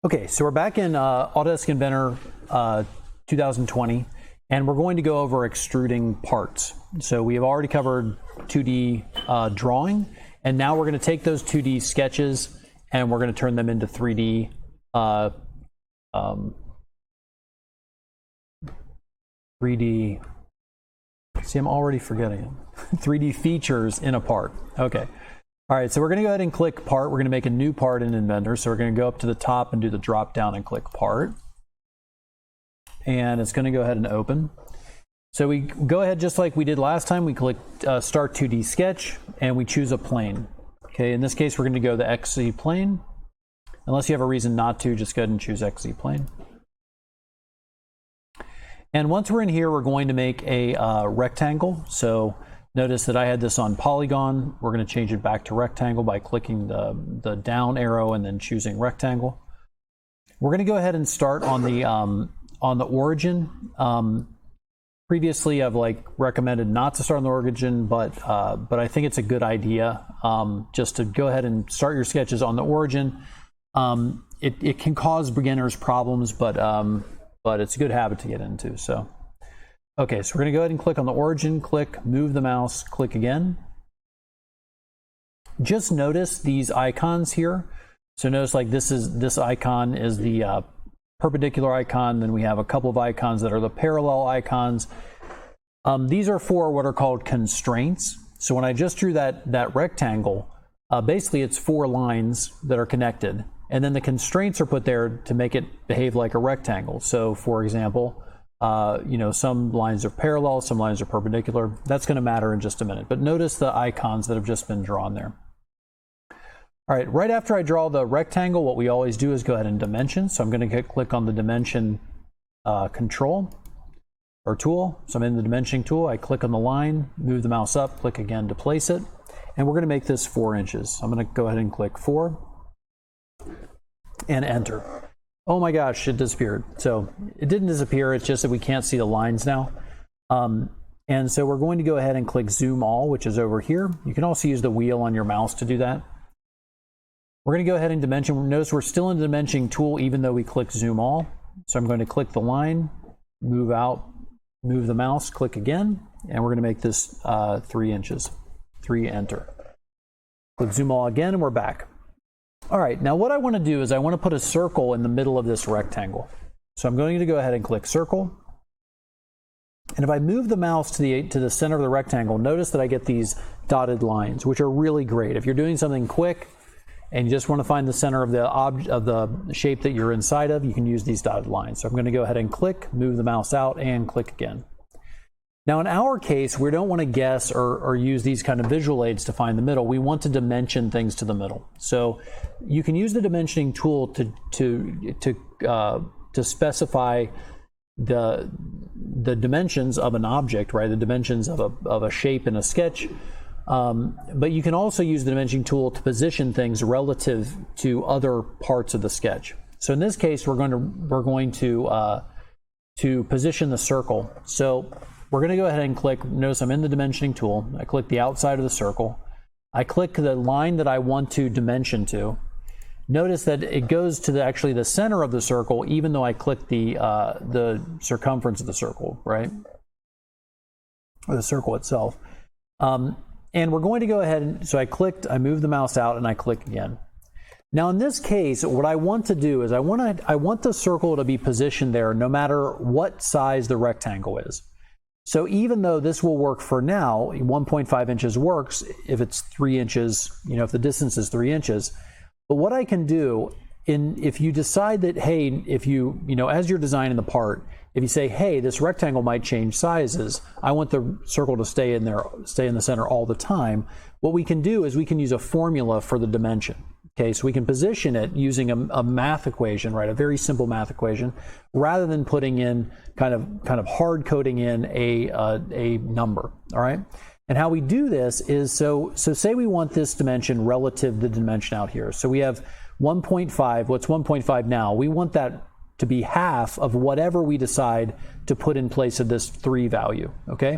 Okay, so we're back in Autodesk Inventor 2020, and we're going to go over extruding parts. So we have already covered 2D drawing, and now we're going to take those 2D sketches and we're going to turn them into 3D 3D. See, I'm already forgetting it. 3D features in a part. Okay. All right, so we're going to go ahead and click part. We're going to make a new part in Inventor. So we're going to go up to the top and do the drop down and click part. And it's going to go ahead and open. So we go ahead just like we did last time. We click Start 2D Sketch and we choose a plane. Okay, in this case, we're going to go the XZ plane. Unless you have a reason not to, just go ahead and choose XZ plane. And once we're in here, we're going to make a rectangle. So notice that I had this on polygon. We're going to change it back to rectangle by clicking the down arrow and then choosing rectangle. We're going to go ahead and start on the origin. Previously, I've recommended not to start on the origin, but I think it's a good idea just to go ahead and start your sketches on the origin. It can cause beginners problems, but it's a good habit to get into. So. Okay, so we're going to go ahead and click on the origin, click, move the mouse, click again. Just notice these icons here. So notice this icon is the perpendicular icon, then we have a couple of icons that are the parallel icons. These are for what are called constraints. So when I just drew that rectangle, basically it's 4 lines that are connected. And then the constraints are put there to make it behave like a rectangle. So for example, some lines are parallel, some lines are perpendicular. That's going to matter in just a minute. But notice the icons that have just been drawn there. All right, right after I draw the rectangle, what we always do is go ahead and dimension. So I'm going to click on the dimension control or tool. So I'm in the dimensioning tool. I click on the line, move the mouse up, click again to place it. And we're going to make this 4 inches. So I'm going to go ahead and click 4 and enter. Oh my gosh, it disappeared. So it didn't disappear, it's just that we can't see the lines now. And so we're going to go ahead and click Zoom All, which is over here. You can also use the wheel on your mouse to do that. We're going to go ahead and dimension. Notice we're still in the dimensioning tool even though we click Zoom All. So I'm going to click the line, move out, move the mouse, click again, and we're going to make this 3 inches. 3, enter. Click Zoom All again, and we're back. All right, now what I want to do is I want to put a circle in the middle of this rectangle. So I'm going to go ahead and click circle. And if I move the mouse to the center of the rectangle, notice that I get these dotted lines, which are really great. If you're doing something quick and you just want to find the center of the shape that you're inside of, you can use these dotted lines. So I'm going to go ahead and click, move the mouse out, and click again. Now in our case, we don't want to guess or use these kind of visual aids to find the middle. We want to dimension things to the middle. So you can use the dimensioning tool to specify the dimensions of an object, right? The dimensions of a shape in a sketch. But you can also use the dimensioning tool to position things relative to other parts of the sketch. So in this case, we're going to position the circle. So we're going to go ahead and click, notice I'm in the dimensioning tool. I click the outside of the circle. I click the line that I want to dimension to. Notice that it goes to actually the center of the circle, even though I click the circumference of the circle, right? Or the circle itself. And we're going to go ahead and, so I moved the mouse out and I click again. Now in this case, what I want to do is I want the circle to be positioned there no matter what size the rectangle is. So even though this will work for now, 1.5 inches works if it's 3 inches, if the distance is 3 inches. But what I can do, if you decide that, hey, as you're designing the part, if you say, hey, this rectangle might change sizes, I want the circle to stay in the center all the time, what we can do is we can use a formula for the dimension. Okay, so we can position it using a math equation, right? A very simple math equation, rather than putting in kind of hard coding in a number. All right, and how we do this is so say we want this dimension relative to the dimension out here. So we have 1.5. What's 1.5 now? We want that to be half of whatever we decide to put in place of this 3 value. Okay.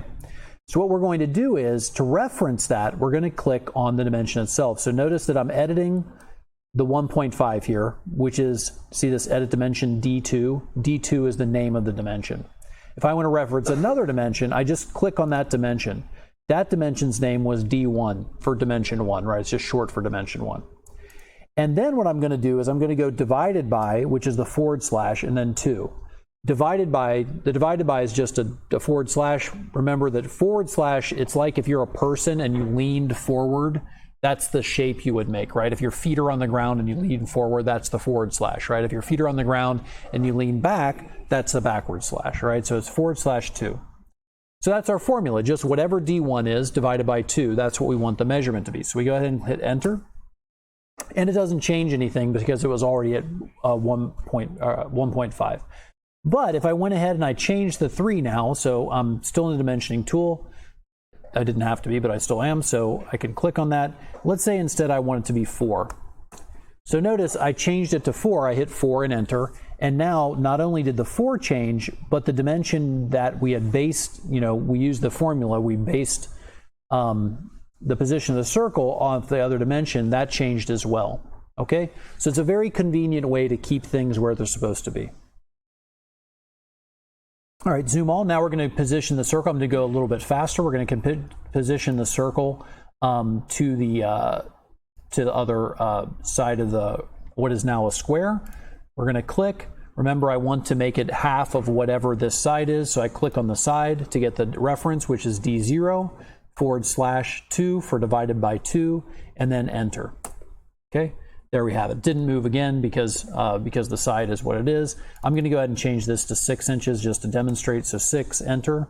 So what we're going to do is to reference that, we're going to click on the dimension itself. So notice that I'm editing the 1.5 here, which is, see this edit dimension D2? D2 is the name of the dimension. If I want to reference another dimension, I just click on that dimension. That dimension's name was D1 for dimension 1, right? It's just short for dimension 1. And then what I'm going to do is I'm going to go divided by, which is the / and then 2. Divided by, the divided by is just a /. Remember that /, it's like if you're a person and you leaned forward, that's the shape you would make, right? If your feet are on the ground and you lean forward, that's the /, right? If your feet are on the ground and you lean back, that's the backward /, right? So it's /2. So that's our formula, just whatever D1 is divided by 2, that's what we want the measurement to be. So we go ahead and hit enter. And it doesn't change anything because it was already at 1.5. But if I went ahead and I changed the 3 now, so I'm still in the dimensioning tool. I didn't have to be, but I still am, so I can click on that. Let's say instead I want it to be 4. So notice I changed it to 4, I hit 4 and enter, and now not only did the 4 change, but the dimension that we had based, we used the formula, we based the position of the circle on the other dimension, that changed as well, okay? So it's a very convenient way to keep things where they're supposed to be. All right, zoom all. Now we're going to position the circle. I'm going to go a little bit faster. We're going to position the circle to the other side of what is now a square. We're going to click. Remember, I want to make it half of whatever this side is, so I click on the side to get the reference, which is D0 /2 for divided by 2, and then enter. Okay. There we have it. Didn't move again because the side is what it is. I'm going to go ahead and change this to 6 inches just to demonstrate. So 6, enter.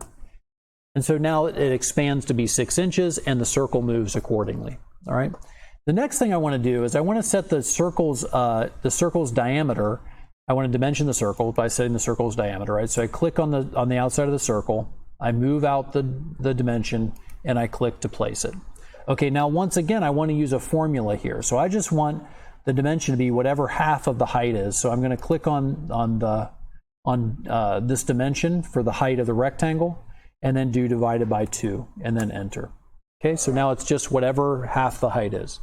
And so now it expands to be 6 inches and the circle moves accordingly. All right. The next thing I want to do is I want to set the circle's diameter. I want to dimension the circle by setting the circle's diameter, right? So I click on the outside of the circle, I move out the dimension, and I click to place it. Okay, now once again, I want to use a formula here. So I just want the dimension to be whatever half of the height is. So I'm going to click on this dimension for the height of the rectangle, and then do divided by 2, and then enter. Okay, so now it's just whatever half the height is.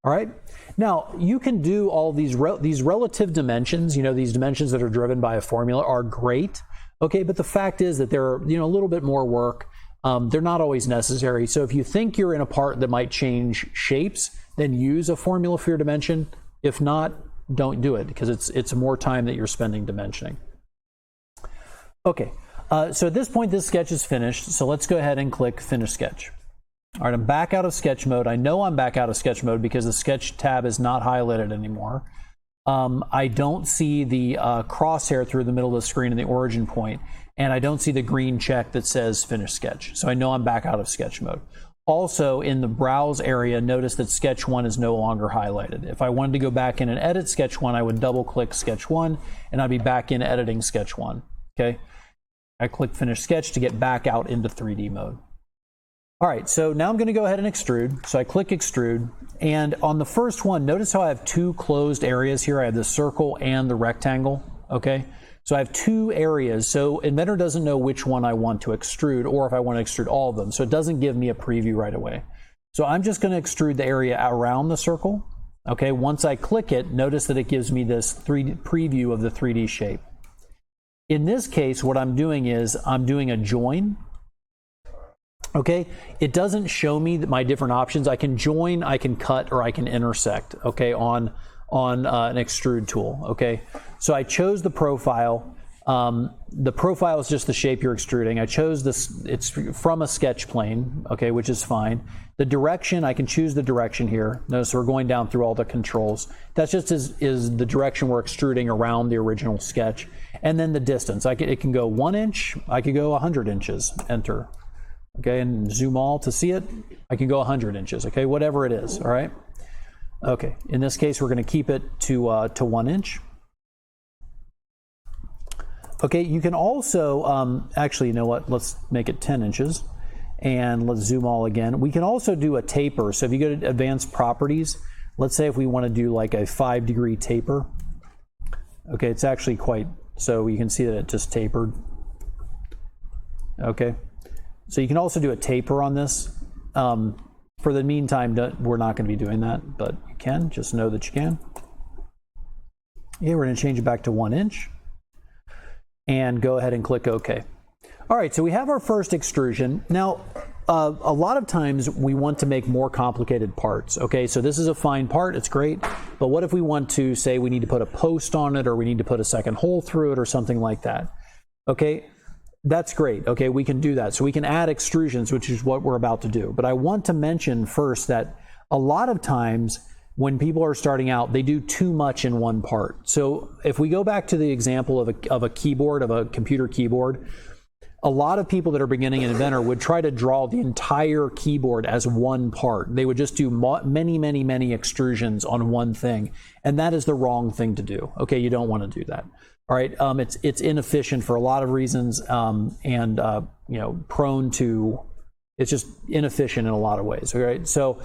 All right. Now you can do all these relative dimensions. These dimensions that are driven by a formula are great. Okay, but the fact is that they're a little bit more work. They're not always necessary. So if you think you're in a part that might change shapes, then use a formula for your dimension. If not, don't do it because it's more time that you're spending dimensioning. Okay, so at this point, this sketch is finished. So let's go ahead and click Finish Sketch. All right, I'm back out of sketch mode. I know I'm back out of sketch mode because the sketch tab is not highlighted anymore. I don't see the crosshair through the middle of the screen in the origin point, and I don't see the green check that says Finish Sketch. So I know I'm back out of sketch mode. Also, in the Browse area, notice that Sketch 1 is no longer highlighted. If I wanted to go back in and edit Sketch 1, I would double-click Sketch 1, and I'd be back in editing Sketch 1. Okay? I click Finish Sketch to get back out into 3D mode. All right, so now I'm going to go ahead and extrude. So I click Extrude, and on the first one, notice how I have 2 closed areas here. I have the circle and the rectangle, okay? So I have 2 areas, so Inventor doesn't know which one I want to extrude or if I want to extrude all of them, so it doesn't give me a preview right away. So I'm just going to extrude the area around the circle, okay? Once I click it, notice that it gives me this 3D preview of the 3D shape. In this case, what I'm doing is I'm doing a join. Okay, it doesn't show me my different options. I can join, I can cut, or I can intersect, okay, on an extrude tool, okay? So I chose the profile. The profile is just the shape you're extruding. I chose this, it's from a sketch plane, okay, which is fine. The direction, I can choose the direction here. Notice we're going down through all the controls. That's just is the direction we're extruding around the original sketch. And then the distance, it can go 1 inch, I could go 100 inches, enter. Okay, and zoom all to see it. I can go 100 inches, okay, whatever it is, all right? Okay, in this case, we're going to keep it to 1 inch. Okay, you can also, actually, you know what, let's make it 10 inches, and let's zoom all again. We can also do a taper, so if you go to Advanced Properties, let's say if we want to do like a 5-degree taper. Okay, it's actually quite, so you can see that it just tapered. Okay. So you can also do a taper on this. For the meantime, we're not going to be doing that, but you can. Just know that you can. Okay, we're going to change it back to 1 inch. And go ahead and click OK. All right, so we have our first extrusion. Now, a lot of times we want to make more complicated parts. Okay, so this is a fine part, it's great, but what if we want to say we need to put a post on it, or we need to put a second hole through it, or something like that? Okay, that's great. Okay, we can do that. So we can add extrusions, which is what we're about to do. But I want to mention first that a lot of times when people are starting out, they do too much in one part. So if we go back to the example of a keyboard, of a computer keyboard, a lot of people that are beginning in Inventor would try to draw the entire keyboard as one part. They would just do many extrusions on one thing, and that is the wrong thing to do. Okay, you don't want to do that. All right, it's inefficient for a lot of reasons, and you know, prone to, it's just inefficient in a lot of ways. All right, so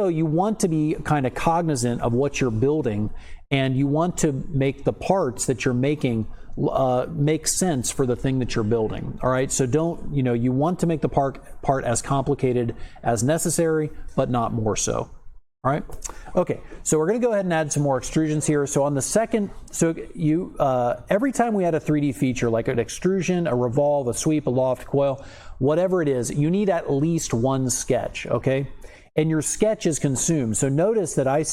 you want to be kind of cognizant of what you're building, and you want to make the parts that you're making make sense for the thing that you're building. All right, so don't, you know, you want to make the part as complicated as necessary, but not more so. All right, okay, so we're going to go ahead and add some more extrusions here. So on the second, so you every time we add a 3D feature like an extrusion, a revolve, a sweep, a loft, coil, whatever it is, you need at least one sketch. Okay, and your sketch is consumed. So notice that I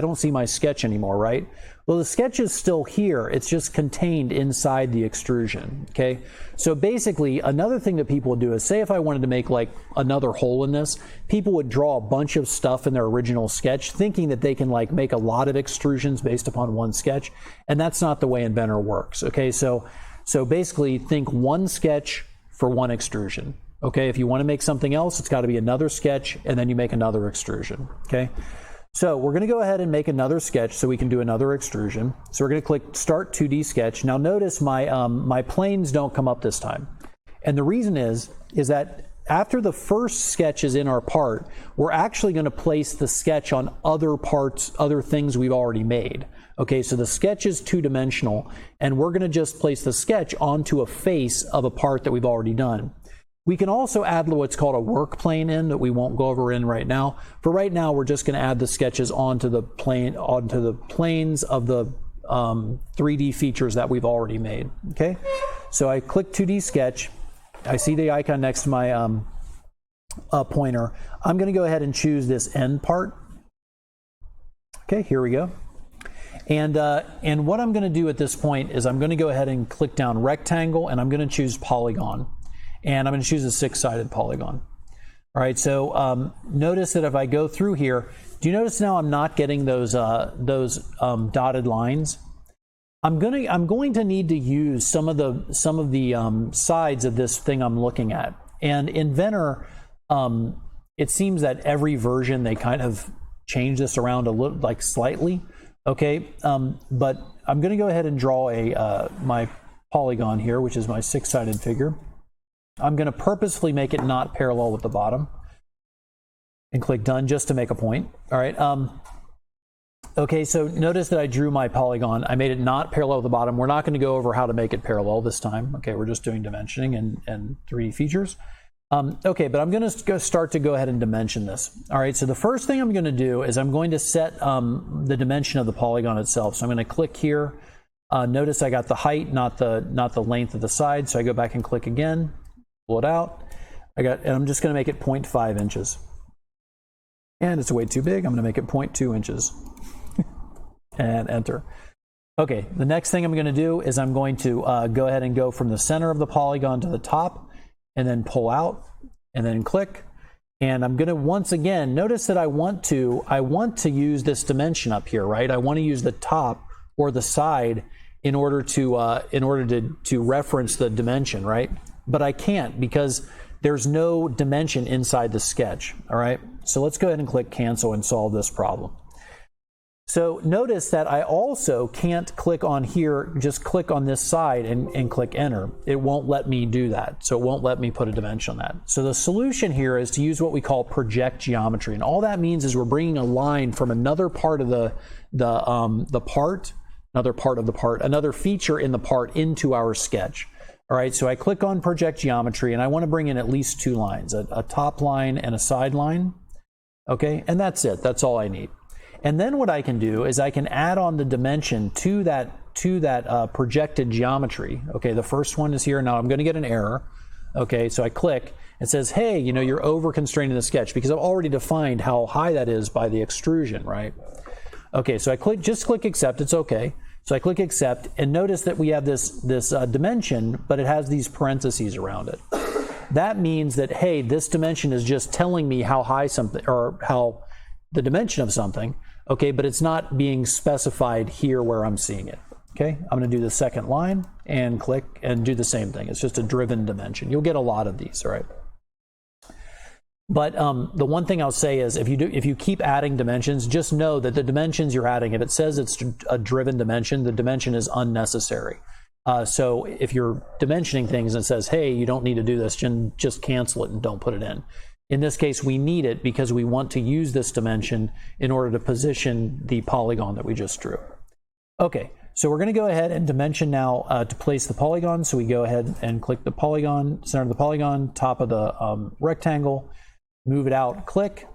don't see my sketch anymore, right? Well, the sketch is still here. It's just contained inside the extrusion, okay? So basically, another thing that people would do is, say if I wanted to make like another hole in this, people would draw a bunch of stuff in their original sketch, thinking that they can like make a lot of extrusions based upon one sketch, and that's not the way Inventor works, okay? So basically, think one sketch for one extrusion. Okay, if you want to make something else, it's got to be another sketch, and then you make another extrusion. Okay, so we're going to go ahead and make another sketch so we can do another extrusion. So we're going to click Start 2D Sketch. Now notice my planes don't come up this time, and the reason is that after the first sketch is in our part, we're actually going to place the sketch on other parts, other things we've already made. Okay, so the sketch is two-dimensional, and we're going to just place the sketch onto a face of a part that we've already done. We can also add what's called a work plane in that we won't go over in right now. For right now, we're just going to add the sketches onto the planes of the 3D features that we've already made. Okay, so I click 2D Sketch. I see the icon next to my pointer. I'm going to go ahead and choose this end part. Okay, here we go. And what I'm going to do at this point is I'm going to go ahead and click down Rectangle, and I'm going to choose Polygon. And I'm going to choose a 6-sided polygon. All right, so notice that if I go through here, do you notice now I'm not getting those dotted lines? I'm going to need to use some of the sides of this thing I'm looking at. And Inventor, it seems that every version they kind of change this around a little, like slightly. Okay, but I'm going to go ahead and draw my polygon here, which is my 6-sided figure. I'm going to purposefully make it not parallel with the bottom, and click Done just to make a point. All right. Okay, so notice that I drew my polygon. I made it not parallel with the bottom. We're not going to go over how to make it parallel this time. Okay, we're just doing dimensioning and 3D features. Okay, but I'm going to start to go ahead and dimension this. All right, so the first thing I'm going to do is I'm going to set the dimension of the polygon itself. So I'm going to click here. Notice I got the height, not the length of the side. So I go back and click again. Pull it out. And I'm just going to make it 0.5 inches. And it's way too big. I'm going to make it 0.2 inches. And enter. Okay, the next thing I'm going to do is I'm going to go ahead and go from the center of the polygon to the top, and then pull out, and then click. And I'm going to once again notice that I want to use this dimension up here, right? I want to use the top or the side in order to reference the dimension, right? But I can't because there's no dimension inside the sketch, all right? So let's go ahead and click Cancel and solve this problem. So notice that I also can't click on here, just click on this side and click Enter. It won't let me do that. So it won't let me put a dimension on that. So the solution here is to use what we call project geometry. And all that means is we're bringing a line from another part of another feature in the part into our sketch. All right, so I click on Project Geometry, and I want to bring in at least two lines, a top line and a side line. Okay, and that's it. That's all I need. And then what I can do is I can add on the dimension to that projected geometry. Okay, the first one is here. Now I'm going to get an error. Okay, so I click. It says, hey, you know, you're over constraining the sketch, because I've already defined how high that is by the extrusion, right? Okay, so I just click accept. It's okay. So I click accept, and notice that we have this dimension, but it has these parentheses around it. That means that, hey, this dimension is just telling me how high something, or how the dimension of something, okay, but it's not being specified here where I'm seeing it. Okay, I'm going to do the second line and click and do the same thing. It's just a driven dimension. You'll get a lot of these, all right? But the one thing I'll say is, if you keep adding dimensions, just know that the dimensions you're adding, if it says it's a driven dimension, the dimension is unnecessary. So if you're dimensioning things and it says, hey, you don't need to do this, just cancel it and don't put it in. In this case, we need it because we want to use this dimension in order to position the polygon that we just drew. Okay, so we're going to go ahead and dimension now to place the polygon. So we go ahead and click the polygon, center of the polygon, top of the rectangle, move it out, click.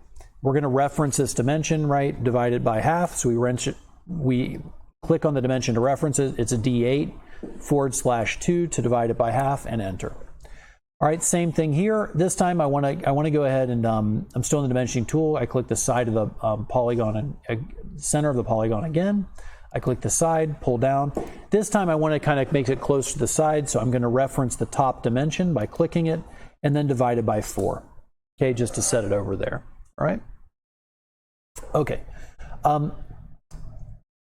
We're going to reference this dimension, right? Divide it by half. So we click on the dimension to reference it. It's a D8/2 to divide it by half, and enter. All right, same thing here. This time I want to go ahead and I'm still in the dimensioning tool. I click the side of the polygon and center of the polygon again. I click the side, pull down. This time I want to kind of make it close to the side, so I'm going to reference the top dimension by clicking it and then divide it by 4. Okay, just to set it over there. All right. Okay.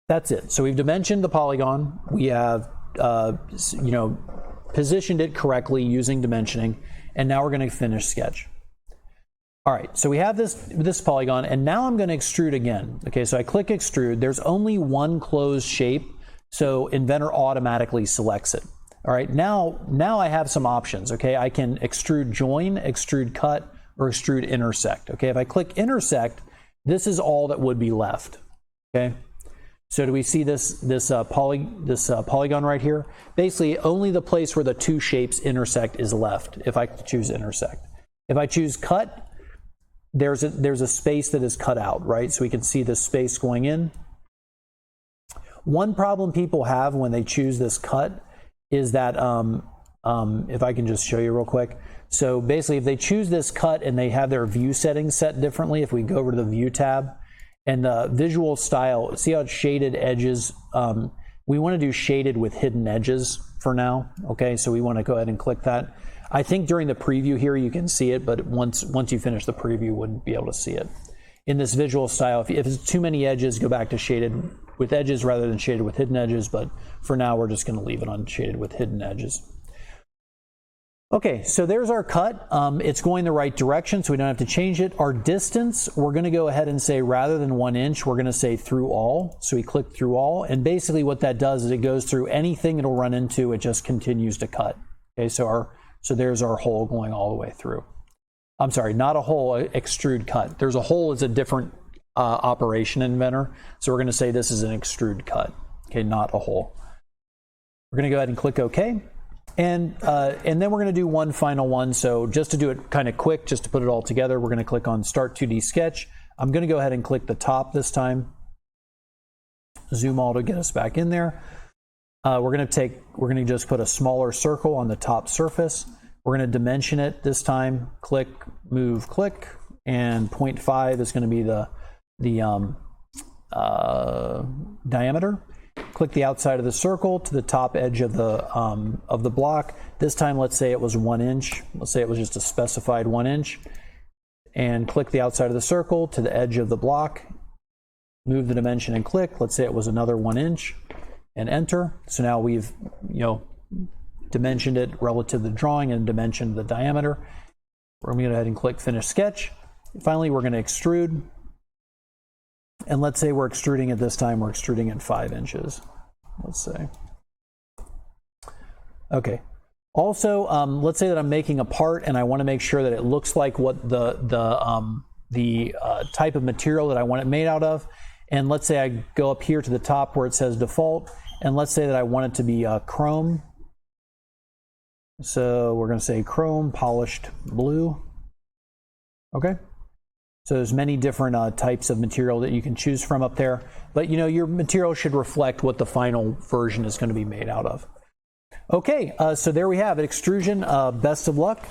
That's it. So we've dimensioned the polygon. We have positioned it correctly using dimensioning, and now we're going to finish sketch. All right, so we have this polygon, and now I'm going to extrude again. Okay, so I click extrude. There's only one closed shape, so Inventor automatically selects it. All right, now I have some options. Okay, I can extrude join, extrude cut, or extrude intersect. Okay, if I click intersect, this is all that would be left. Okay. So do we see this polygon right here? Basically, only the place where the two shapes intersect is left if I choose intersect. If I choose cut, there's a space that is cut out, right? So we can see this space going in. One problem people have when they choose this cut is that, if I can just show you real quick. So basically, if they choose this cut and they have their view settings set differently, if we go over to the view tab, and the visual style, see how it's shaded edges? We want to do shaded with hidden edges for now. Okay, so we want to go ahead and click that. I think during the preview here you can see it, but once you finish the preview, you wouldn't be able to see it. In this visual style, if it's too many edges, go back to shaded with edges rather than shaded with hidden edges, but for now we're just going to leave it on shaded with hidden edges. Okay, so there's our cut. It's going the right direction, so we don't have to change it. Our distance, we're going to go ahead and say, rather than 1 inch, we're going to say through all. So we click through all, and basically what that does is it goes through anything it'll run into. It just continues to cut. Okay, so there's our hole going all the way through. I'm sorry, not a hole, extrude cut. There's a hole is a different operation in Inventor, so we're going to say this is an extrude cut. Okay, not a hole. We're going to go ahead and click OK. And then we're going to do one final one. So just to do it kind of quick, just to put it all together, we're going to click on Start 2D Sketch. I'm going to go ahead and click the top this time. Zoom all to get us back in there. We're going to just put a smaller circle on the top surface. We're going to dimension it this time. Click, move, click, and 0.5 is going to be the diameter. Click the outside of the circle to the top edge of the block. This time, let's say it was 1 inch. Let's say it was just a specified 1 inch. And click the outside of the circle to the edge of the block. Move the dimension and click. Let's say it was another 1 inch, and enter. So now we've dimensioned it relative to the drawing and dimensioned the diameter. We're going to go ahead and click Finish Sketch. Finally, we're going to extrude. And let's say we're extruding it this time, we're extruding it 5 inches, let's say. Okay. Also, let's say that I'm making a part and I want to make sure that it looks like what the type of material that I want it made out of. And let's say I go up here to the top where it says default, and let's say that I want it to be chrome. So we're going to say chrome polished blue. Okay. So there's many different types of material that you can choose from up there. But your material should reflect what the final version is going to be made out of. Okay, so there we have it. Extrusion. Best of luck.